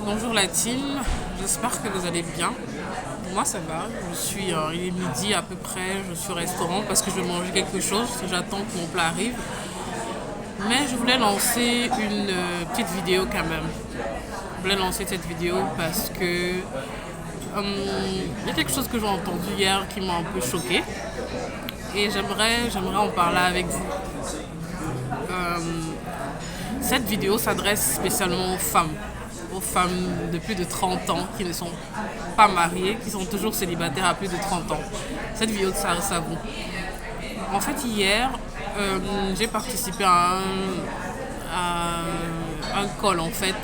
Bonjour la team, j'espère que vous allez bien. Moi ça va, il est midi à peu près, je suis au restaurant parce que je vais manger quelque chose, j'attends que mon plat arrive. Mais je voulais lancer une petite vidéo quand même. Je voulais lancer cette vidéo parce que il y a quelque chose que j'ai entendu hier qui m'a un peu choquée et j'aimerais en parler avec vous. Cette vidéo s'adresse spécialement aux femmes de plus de 30 ans qui ne sont pas mariées, qui sont toujours célibataires à plus de 30 ans. Cette vidéo s'adresse à vous. En fait, hier, j'ai participé à un call en fait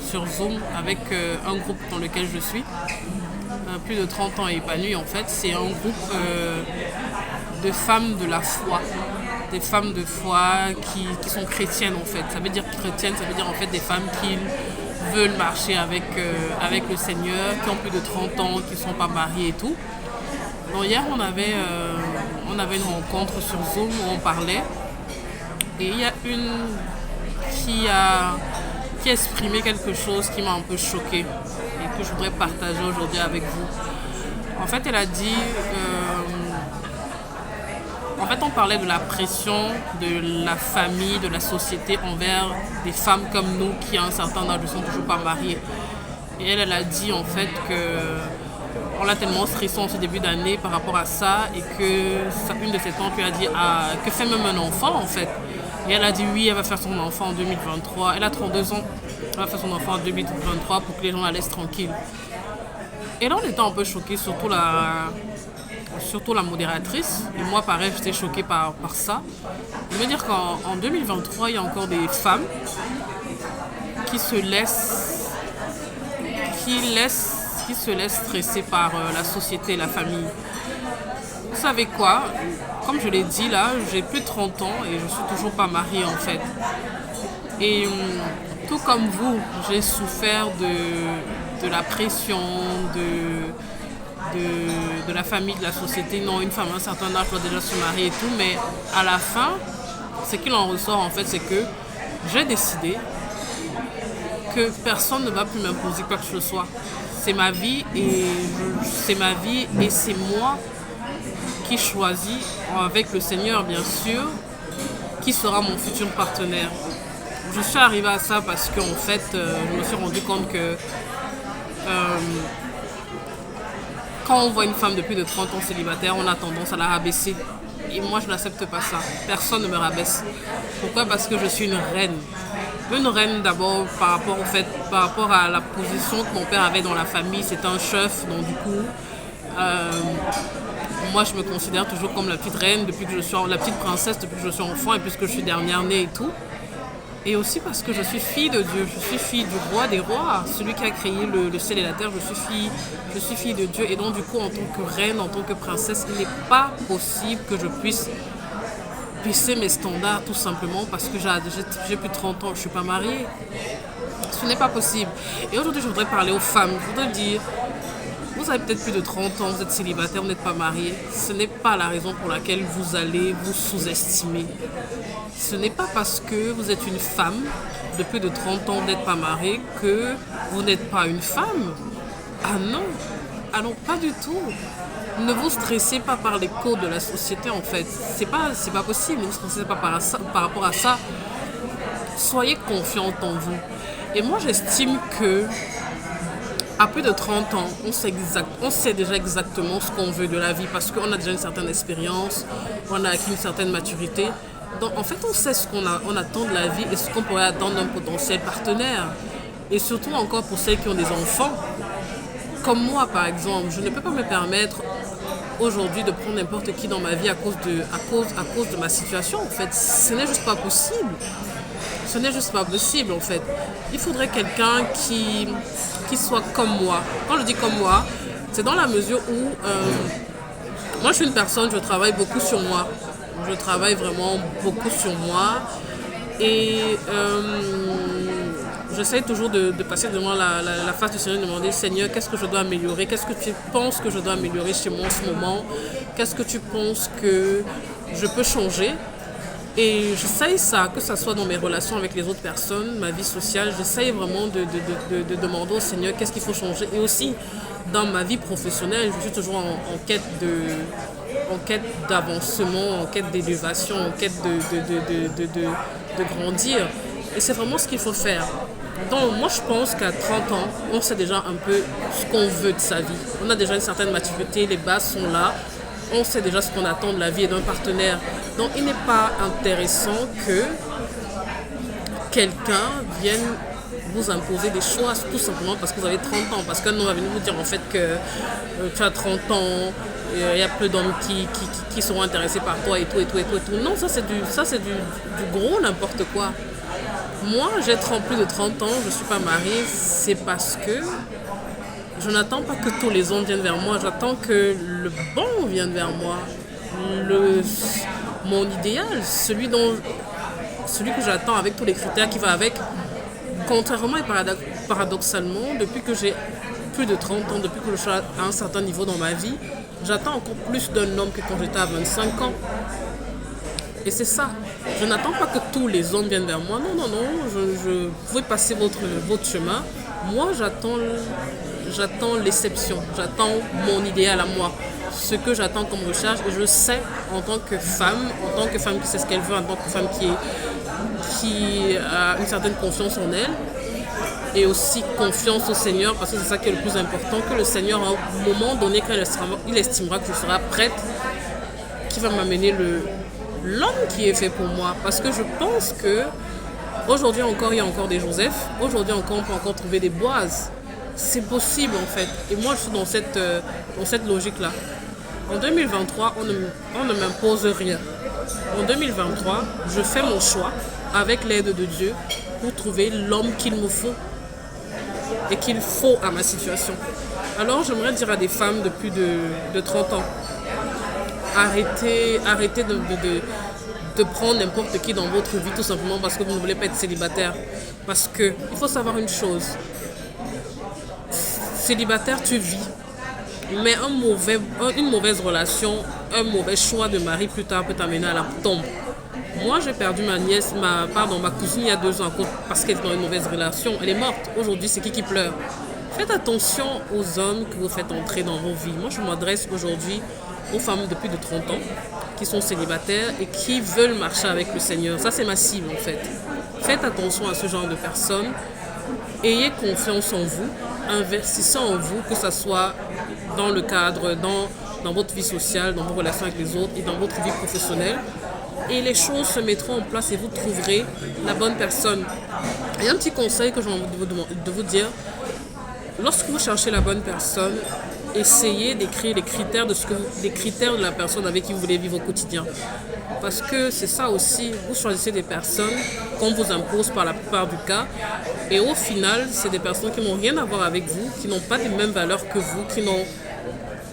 sur Zoom avec un groupe dans lequel je suis. Plus de 30 ans épanouis en fait. C'est un groupe de femmes de la foi. Des femmes de foi qui sont chrétiennes en fait. Ça veut dire chrétienne, ça veut dire en fait des femmes qui veulent marcher avec le Seigneur, qui ont plus de 30 ans, qui ne sont pas mariées et tout. Donc hier on avait une rencontre sur Zoom où on parlait et il y a une qui a exprimé quelque chose qui m'a un peu choquée et que je voudrais partager aujourd'hui avec vous. En fait elle a dit en fait, on parlait de la pression de la famille, de la société envers des femmes comme nous qui, à un certain âge, ne sont toujours pas mariées. Et elle a dit en fait qu'on l'a tellement stressée en ce début d'année par rapport à ça et que une de ses tantes lui a dit que fait même un enfant en fait. Et elle a dit oui, elle va faire son enfant en 2023. Elle a 32 ans, elle va faire son enfant en 2023 pour que les gens la laissent tranquille. Et là, on était un peu choqués, surtout la modératrice. Et moi, pareil, j'étais choquée par ça. Je veux dire qu'en 2023, il y a encore des femmes qui se laissent stresser par la société et la famille. Vous savez quoi? Comme je l'ai dit là, j'ai plus de 30 ans et je suis toujours pas mariée en fait. Et tout comme vous, j'ai souffert de la pression, de la famille, de la société. Non, une femme à un certain âge doit déjà se marier et tout, mais à la fin, ce qu'il en ressort en fait, c'est que j'ai décidé que personne ne va plus m'imposer quoi que ce soit. C'est ma vie et c'est moi qui choisis, avec le Seigneur bien sûr, qui sera mon futur partenaire. Je suis arrivée à ça parce qu'en fait, je me suis rendu compte que quand on voit une femme de plus de 30 ans célibataire, on a tendance à la rabaisser. Et moi, je n'accepte pas ça. Personne ne me rabaisse. Pourquoi? Parce que je suis une reine. Une reine d'abord par rapport à la position que mon père avait dans la famille. C'est un chef, donc du coup, moi, je me considère toujours comme la petite reine, la petite princesse depuis que je suis enfant et puisque je suis dernière née et tout. Et aussi parce que je suis fille de Dieu, je suis fille du roi des rois, celui qui a créé le ciel et la terre, je suis fille de Dieu. Et donc du coup, en tant que reine, en tant que princesse, il n'est pas possible que je puisse baisser mes standards tout simplement parce que j'ai plus de 30 ans, je ne suis pas mariée. Ce n'est pas possible. Et aujourd'hui, je voudrais parler aux femmes, je voudrais dire, vous avez peut-être plus de 30 ans, vous êtes célibataire, vous n'êtes pas marié. Ce n'est pas la raison pour laquelle vous allez vous sous-estimer. Ce n'est pas parce que vous êtes une femme de plus de 30 ans, n'êtes pas mariée, que vous n'êtes pas une femme. Ah non, ah non, pas du tout. Ne vous stressez pas par les codes de la société en fait. C'est pas possible, ne vous stressez pas par rapport à ça. Soyez confiante en vous. Et moi j'estime que à plus de 30 ans, on sait déjà exactement ce qu'on veut de la vie parce qu'on a déjà une certaine expérience, on a acquis une certaine maturité. Donc en fait, on sait ce on attend de la vie et ce qu'on pourrait attendre d'un potentiel partenaire. Et surtout encore pour celles qui ont des enfants. Comme moi par exemple, je ne peux pas me permettre aujourd'hui de prendre n'importe qui dans ma vie à cause de ma situation en fait. Ce n'est juste pas possible. Ce n'est juste pas possible en fait. Il faudrait quelqu'un qui soit comme moi. Quand je dis comme moi, c'est dans la mesure où moi je suis une personne, je travaille beaucoup sur moi. Je travaille vraiment beaucoup sur moi et j'essaie toujours de passer devant la face du Seigneur et de demander Seigneur, qu'est-ce que je dois améliorer? Qu'est-ce que tu penses que je dois améliorer chez moi en ce moment? Qu'est-ce que tu penses que je peux changer? Et j'essaye ça, que ce soit dans mes relations avec les autres personnes, ma vie sociale, j'essaye vraiment de demander au Seigneur qu'est-ce qu'il faut changer. Et aussi, dans ma vie professionnelle, je suis toujours en quête d'avancement, en quête d'élévation, en quête de grandir. Et c'est vraiment ce qu'il faut faire. Donc moi je pense qu'à 30 ans, on sait déjà un peu ce qu'on veut de sa vie. On a déjà une certaine maturité, les bases sont là. On sait déjà ce qu'on attend de la vie et d'un partenaire. Donc il n'est pas intéressant que quelqu'un vienne vous imposer des choix tout simplement parce que vous avez 30 ans. Parce qu'un homme va venir vous dire en fait que tu as 30 ans, il y a peu d'hommes qui seront intéressés par toi et tout. Non, ça c'est du gros n'importe quoi. Moi, j'ai plus de 30 ans, je ne suis pas mariée, c'est parce que je n'attends pas que tous les hommes viennent vers moi, j'attends que le bon vienne vers moi. Mon idéal, celui que j'attends avec tous les critères qui vont avec. Contrairement et paradoxalement, depuis que j'ai plus de 30 ans, depuis que je suis à un certain niveau dans ma vie, j'attends encore plus d'un homme que quand j'étais à 25 ans. Et c'est ça. Je n'attends pas que tous les hommes viennent vers moi. Non. Vous pouvez passer votre chemin. Moi, j'attends l'exception. J'attends mon idéal à moi. Ce que j'attends comme recherche. Et je sais, en tant que femme qui sait ce qu'elle veut, en tant que femme qui a une certaine confiance en elle, et aussi confiance au Seigneur, parce que c'est ça qui est le plus important, que le Seigneur, à un moment donné, quand il estimera que je serai prête, qui va m'amener l'homme qui est fait pour moi. Parce que je pense que aujourd'hui encore, il y a encore des Joseph. Aujourd'hui encore, on peut encore trouver des Boaz. C'est possible en fait. Et moi, je suis dans cette logique-là. En 2023, on ne m'impose rien. En 2023, je fais mon choix avec l'aide de Dieu pour trouver l'homme qu'il me faut et qu'il faut à ma situation. Alors, j'aimerais dire à des femmes de plus de 30 ans, arrêtez de prendre n'importe qui dans votre vie tout simplement parce que vous ne voulez pas être célibataire. Parce que il faut savoir une chose. Célibataire, tu vis. Mais une mauvaise relation, un mauvais choix de mari plus tard peut t'amener à la tombe. Moi, j'ai perdu ma cousine il y a 2 ans parce qu'elle est dans une mauvaise relation. Elle est morte. Aujourd'hui, c'est qui pleure? Faites attention aux hommes que vous faites entrer dans vos vies. Moi, je m'adresse aujourd'hui aux femmes de plus de 30 ans qui sont célibataires et qui veulent marcher avec le Seigneur. Ça, c'est ma cible, en fait. Faites attention à ce genre de personnes. Ayez confiance en vous. Investissez en vous, que ce soit dans le cadre, dans votre vie sociale, dans vos relations avec les autres et dans votre vie professionnelle. Et les choses se mettront en place et vous trouverez la bonne personne. Et un petit conseil que j'ai envie de vous dire, lorsque vous cherchez la bonne personne, essayez d'écrire les critères de la personne avec qui vous voulez vivre au quotidien. Parce que c'est ça aussi, vous choisissez des personnes qu'on vous impose par la plupart du cas. Et au final, c'est des personnes qui n'ont rien à voir avec vous, qui n'ont pas les mêmes valeurs que vous, qui n'ont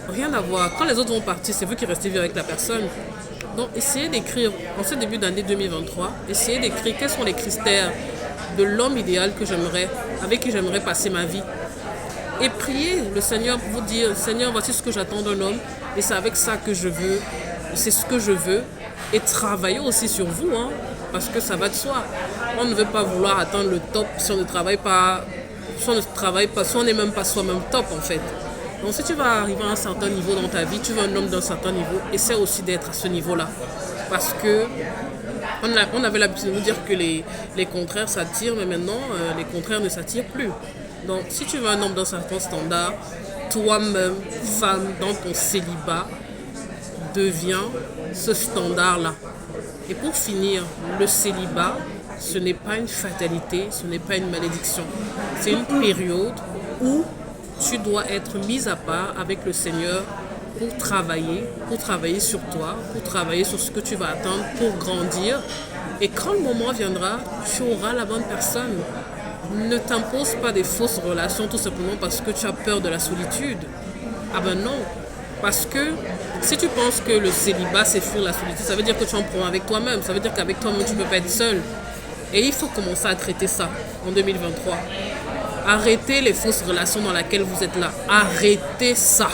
rien à voir. Quand les autres vont partir, c'est vous qui restez vivre avec la personne. Donc essayez d'écrire, en ce début d'année 2023, essayez d'écrire quels sont les critères de l'homme idéal que j'aimerais, avec qui j'aimerais passer ma vie. Et priez le Seigneur pour vous dire, Seigneur, voici ce que j'attends d'un homme, et c'est avec ça que je veux, c'est ce que je veux. Et travaillez aussi sur vous, parce que ça va de soi. On ne veut pas vouloir atteindre le top si on ne travaille pas, si on n'est même pas soi-même top en fait. Donc si tu vas arriver à un certain niveau dans ta vie, tu veux un homme d'un certain niveau, essaie aussi d'être à ce niveau-là. Parce que on avait l'habitude de nous dire que les contraires s'attirent, mais maintenant les contraires ne s'attirent plus. Donc si tu veux un homme d'un certain standard, toi-même, femme, dans ton célibat, deviens ce standard-là. Et pour finir, le célibat, ce n'est pas une fatalité, ce n'est pas une malédiction. C'est une période où tu dois être mis à part avec le Seigneur pour travailler sur toi, pour travailler sur ce que tu vas atteindre, pour grandir. Et quand le moment viendra, tu auras la bonne personne. Ne t'impose pas des fausses relations tout simplement parce que tu as peur de la solitude. Ah ben non. Parce que si tu penses que le célibat c'est fuir la solitude, ça veut dire que tu es en problème avec toi-même. Ça veut dire qu'avec toi-même tu ne peux pas être seul. Et il faut commencer à traiter ça en 2023. Arrêtez les fausses relations dans lesquelles vous êtes là. Arrêtez ça.